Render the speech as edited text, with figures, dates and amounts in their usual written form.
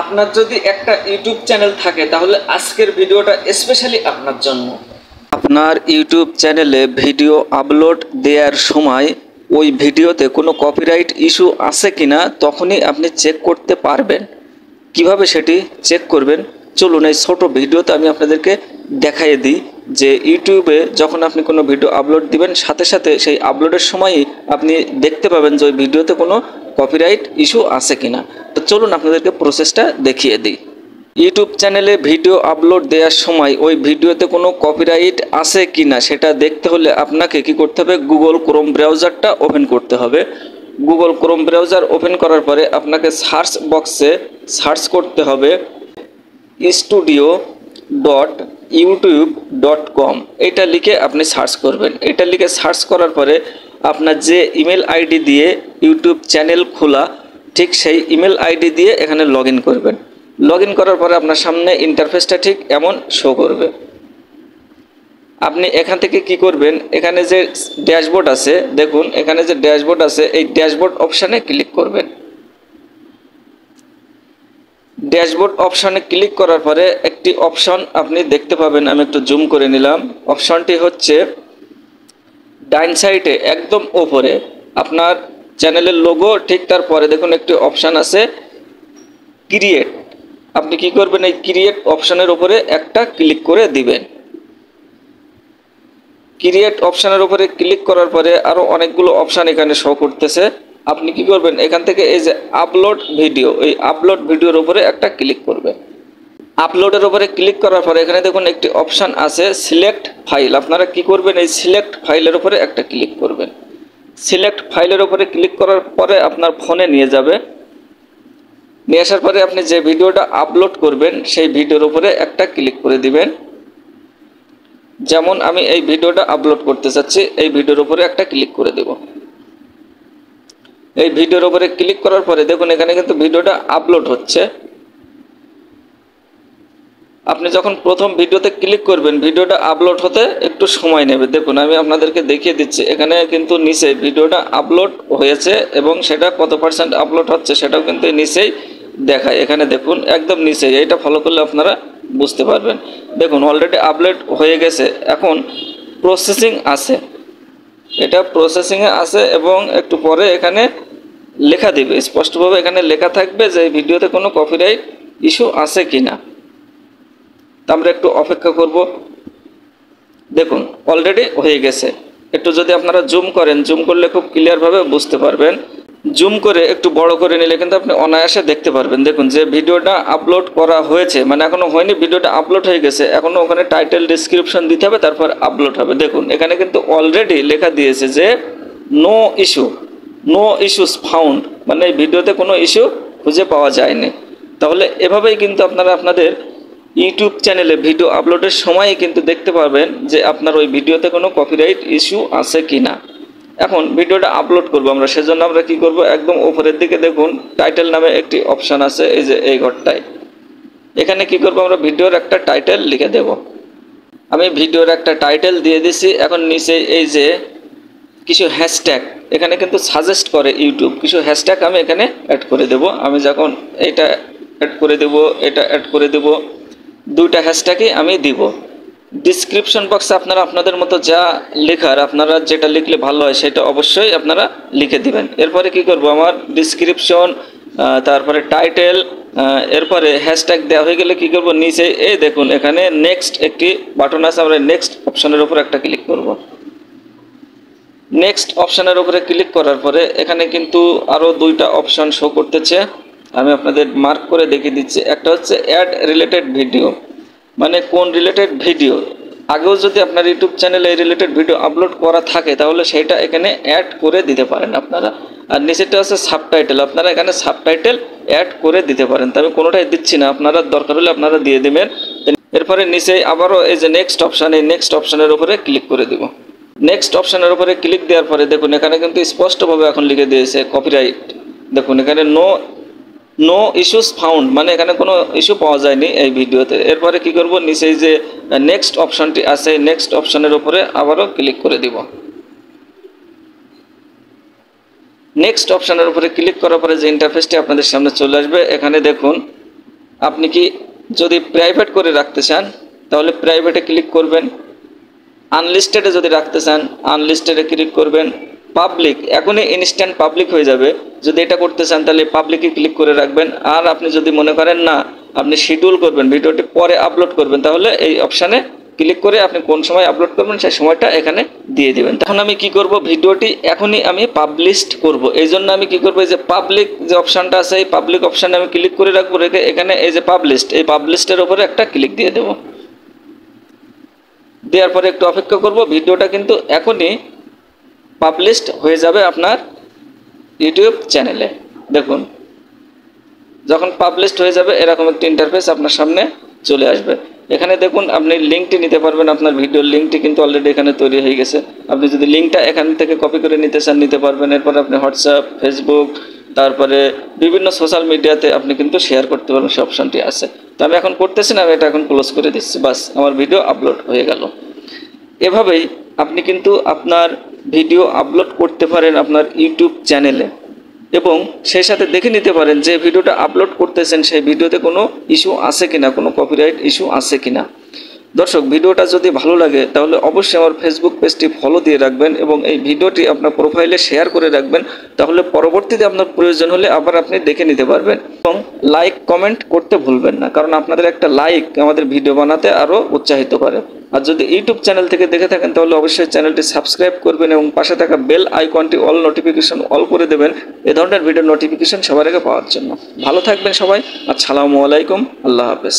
আপনার যদি একটা ইউটিউব চ্যানেল থাকে তাহলে আজকের ভিডিওটা স্পেশালি আপনার জন্য। আপনার ইউটিউব চ্যানেলে ভিডিও আপলোড দেওয়ার সময় ওই ভিডিওতে কোনো কপিরাইট ইস্যু আছে কিনা তখনই আপনি চেক করতে পারবেন। কিভাবে সেটি চেক করবেন চলুন এই ছোট ভিডিওতে আমি আপনাদেরকে দেখাইয়ে দিই যে ইউটিউবে যখন আপনি কোনো ভিডিও আপলোড দিবেন সাথে সাথে সেই আপলোডের সময়ই আপনি দেখতে পাবেন যে ওই ভিডিওতে কোনো কপিরাইট ইস্যু আছে কিনা। তো চলুন আপনাদেরকে প্রসেসটা দেখিয়ে দিই। ইউটিউব চ্যানেলে ভিডিও আপলোড দেওয়ার সময় ওই ভিডিওতে কোনো কপিরাইট আছে কিনা সেটা দেখতে হলে আপনাকে কি করতে হবে, গুগল ক্রোম ব্রাউজারটা ওপেন করতে হবে। গুগল ক্রোম ব্রাউজার ওপেন করার পরে আপনাকে সার্চ বক্সে সার্চ করতে হবে studio.youtube.com। এটা লিখে আপনি সার্চ করবেন। এটা লিখে সার্চ করার পরে আপনার যে ইমেল আইডি দিয়ে ইউটিউব চ্যানেল খোলা ঠিক সেই ইমেল আইডি দিয়ে এখানে লগ ইন করবেন। লগ ইন করার পরে আপনার সামনে ইন্টারফেসটা ঠিক এমন শো করবে। আপনি এখান থেকে কি করবেন, এখানে যে ড্যাশবোর্ড আছে দেখুন, এখানে যে ড্যাশবোর্ড আছে এই ড্যাশবোর্ড অপশানে ক্লিক করবেন। ড্যাশবোর্ড অপশানে ক্লিক করার পরে একটি অপশন আপনি দেখতে পাবেন, আমি একটু জুম করে নিলাম। অপশনটি হচ্ছে ডাইন সাইডে একদম ওপরে আপনার চ্যানেলের লোগো, ঠিক তারপরে দেখুন একটি অপশান আছে ক্রিয়েট। আপনি কি করবেন, এই ক্রিয়েট অপশানের উপরে একটা ক্লিক করে দিবেন। ক্রিয়েট অপশানের উপরে ক্লিক করার পরে আরও অনেকগুলো অপশান এখানে শো করতেছে। আপনি কি করবেন, এখান থেকে এই যে আপলোড ভিডিও, এই আপলোড ভিডিওর উপরে একটা ক্লিক করবেন। আপলোডের উপরে ক্লিক করার পরে এখানে দেখুন একটি অপশান আছে সিলেক্ট ফাইল। আপনারা কি করবেন, এই সিলেক্ট ফাইলের উপরে একটা ক্লিক করবেন। সিলেক্ট ফাইলের উপরে ক্লিক করার পরে আপনার ফোনে নিয়ে যাবে। নিয়ে আসার পরে আপনি যে ভিডিওটা আপলোড করবেন সেই ভিডিওর উপরে একটা ক্লিক করে দিবেন। যেমন আমি এই ভিডিওটা আপলোড করতে চাচ্ছি, এই ভিডিওর উপরে একটা ক্লিক করে দেব। এই ভিডিওর উপরে ক্লিক করার পরে দেখুন এখানে কিন্তু ভিডিওটা আপলোড হচ্ছে। আপনি যখন প্রথম ভিডিওতে ক্লিক করবেন ভিডিওটা আপলোড হতে একটু সময় নেবে। দেখুন আমি আপনাদেরকে দেখিয়ে দিচ্ছি, এখানে কিন্তু নিচে ভিডিওটা আপলোড হয়েছে এবং সেটা কত পার্সেন্ট আপলোড হচ্ছে সেটাও কিন্তু নিচেই দেখায়। এখানে দেখুন একদম নিচে, এইটা ফলো করলে আপনারা বুঝতে পারবেন। দেখুন অলরেডি আপলোড হয়ে গেছে, এখন প্রসেসিং আছে, এটা প্রসেসিংয়ে আছে এবং একটু পরে এখানে লেখা দিবে, স্পষ্টভাবে এখানে লেখা থাকবে যে এই ভিডিওতে কোনো কপিরাইট ইস্যু আছে কিনা। তা আমরা একটু অপেক্ষা করব। দেখুন অলরেডি হয়ে গেছে। একটু যদি আপনারা জুম করেন, জুম করলে খুব ক্লিয়ারভাবে বুঝতে পারবেন। জুম করে একটু বড় করে নিলে কিন্তু আপনি অনায়াসে দেখতে পারবেন। দেখুন যে ভিডিওটা আপলোড করা হয়েছে, মানে এখনও হয়নি, ভিডিওটা আপলোড হয়ে গেছে, এখনও ওখানে টাইটেল ডিসক্রিপশন দিতে হবে, তারপর আপলোড হবে। দেখুন এখানে কিন্তু অলরেডি লেখা দিয়েছে যে no issue, no issues found, মানে এই ভিডিওতে কোনো ইস্যু খুঁজে পাওয়া যায়নি। তাহলে এভাবেই কিন্তু আপনারা আপনাদের ইউটিউব চ্যানেলে ভিডিও আপলোডের সময়ই কিন্তু দেখতে পারবেন যে আপনার ওই ভিডিওতে কোনো কপিরাইট ইস্যু আছে কি না। এখন ভিডিওটা আপলোড করব আমরা, সেজন্য আমরা কি করব, একদম উপরের দিকে দেখুন টাইটেল নামে একটি অপশান আছে, এই যে এই ঘরটায়। এখানে কি করব, আমরা ভিডিওর একটা টাইটেল লিখে দেব। আমি ভিডিওর একটা টাইটেল দিয়ে দিছি। এখন নিচে এই যে কিছু হ্যাশট্যাগ এখানে কিন্তু সাজেস্ট করে ইউটিউব, কিছু হ্যাশট্যাগ আমি এখানে অ্যাড করে দেব। আমি যখন এইটা অ্যাড করে দেব, এটা অ্যাড করে দেব, দুইটা হ্যাশট্যাগই আমি দিব। ডিসক্রিপশন বক্সে আপনারা আপনাদের মতো যা লেখার, আপনারা যেটা লিখলে ভালো হয় সেটা অবশ্যই আপনারা লিখে দিবেন। এরপরে কি করব, আমার ডিসক্রিপশন, তারপরে টাইটেল, এরপরে হ্যাশট্যাগ দেওয়া হয়ে গেলে কি করব, নিচে এই দেখুন এখানে নেক্সট একটি বাটন আছে, আমরা নেক্সট অপশানের উপর একটা ক্লিক করব। নেক্সট অপশানের উপরে ক্লিক করার পরে এখানে কিন্তু আরও দুইটা অপশান শো করতেছে, আমি আপনাদের মার্ক করে দেখিয়ে দিচ্ছি। একটা হচ্ছে অ্যাড রিলেটেড ভিডিও, মানে কোন রিলেটেড ভিডিও, আগেও যদি আপনার ইউটিউব চ্যানেলে এই রিলেটেড ভিডিও আপলোড করা থাকে তাহলে সেটা এখানে অ্যাড করে দিতে পারেন আপনারা। আর নিচেটা হচ্ছে সাবটাইটেল, আপনারা এখানে সাবটাইটেল অ্যাড করে দিতে পারেন। তো আমি কোনোটাই দিচ্ছি না, আপনারা দরকার হলে আপনারা দিয়ে দেবেন। এরপরে নিচে আবারও এই যে নেক্সট অপশান, এই নেক্সট অপশানের উপরে ক্লিক করে দিব। নেক্সট অপশানের উপরে ক্লিক দেওয়ার পরে দেখুন এখানে কিন্তু স্পষ্টভাবে এখন লিখে দিয়েছে কপিরাইট। দেখুন এখানে নো ইস্যুস ফাউন্ড, মানে এখানে কোনো ইস্যু পাওয়া যায়নি এই ভিডিওতে। এরপরে কি করব, নিচে যে নেক্সট অপশানটি আছে নেক্সট অপশানের উপরে আবারও ক্লিক করে দিব। নেক্সট অপশানের উপরে ক্লিক করার পরে যে ইন্টারফেসটি আপনাদের সামনে চলে আসবে, এখানে দেখুন আপনি কি যদি প্রাইভেট করে রাখতে চান তাহলে প্রাইভেটে ক্লিক করবেন, আনলিস্টেডে যদি রাখতে চান আনলিস্টেডে ক্লিক করবেন, পাবলিক এখনই ইনস্ট্যান্ট পাবলিক হয়ে যাবে, যদি এটা করতে চান তাহলে পাবলিকে ক্লিক করে রাখবেন। আর আপনি যদি মনে করেন না আপনি শিডিউল করবেন, ভিডিওটি পরে আপলোড করবেন, তাহলে এই অপশানে ক্লিক করে আপনি কোন সময় আপলোড করবেন সেই সময়টা এখানে দিয়ে দিবেন। তখন আমি কি করব, ভিডিওটি এখনই আমি পাবলিশড করব, এই জন্য আমি কি করব, এই যে পাবলিক যে অপশানটা আছে এই পাবলিক অপশানে আমি ক্লিক করে রাখবো, রেখে এখানে এই যে পাবলিশড, এই পাবলিশডের উপরে একটা ক্লিক দিয়ে দেবো। দেওয়ার পরে একটু অপেক্ষা করব, ভিডিওটা কিন্তু এখনই পাবলিশড হয়ে যাবে আপনার ইউটিউব চ্যানেলে। দেখুন যখন পাবলিশড হয়ে যাবে এরকম একটা ইন্টারফেস আপনার সামনে চলে আসবে। এখানে দেখুন আপনি লিঙ্কটি নিতে পারবেন, আপনার ভিডিওর লিঙ্কটি কিন্তু অলরেডি এখানে তৈরি হয়ে গেছে। আপনি যদি লিঙ্কটা এখান থেকে কপি করে নিতে চান নিতে পারবেন। এরপর আপনি হোয়াটসঅ্যাপ, ফেসবুক, তারপরে বিভিন্ন সোশ্যাল মিডিয়াতে আপনি কিন্তু শেয়ার করতে পারবেন, সে অপশানটি আছে। তো আমি এখন করতেছি না, আমি এটা এখন ক্লোজ করে দিচ্ছি, বাস আমার ভিডিও আপলোড হয়ে গেল। এভাবেই আপনি কিন্তু আপনার ভিডিও আপলোড করতে পারেন আপনার ইউটিউব চ্যানেলে, এবং সেই সাথে দেখে নিতে পারেন যে ভিডিওটা আপলোড করতেছেন সেই ভিডিওতে কোনো ইস্যু আছে কিনা, কোনো কপিরাইট ইস্যু আছে কিনা। দর্শক, ভিডিওটা যদি ভালো লাগে তাহলে অবশ্যই আমার ফেসবুক পেজটি ফলো দিয়ে রাখবেন এবং এই ভিডিওটি আপনার প্রোফাইলে শেয়ার করে রাখবেন, তাহলে পরবর্তীতে আপনার প্রয়োজন হলে আবার আপনি দেখে নিতে পারবেন। এবং লাইক কমেন্ট করতে ভুলবেন না, কারণ আপনাদের একটা লাইক আমাদের ভিডিও বানাতে আরও উৎসাহিত করে। আর যদি ইউটিউব চ্যানেল থেকে দেখে থাকেন তাহলে অবশ্যই চ্যানেলটি সাবস্ক্রাইব করবেন এবং পাশে থাকা বেল আইকনটি অল নোটিফিকেশন অল করে দেবেন, এ ধরনের ভিডিও নোটিফিকেশন সবার আগে পাওয়ার জন্য। ভালো থাকবেন সবাই, আসসালামু আলাইকুম, আল্লাহ হাফেজ।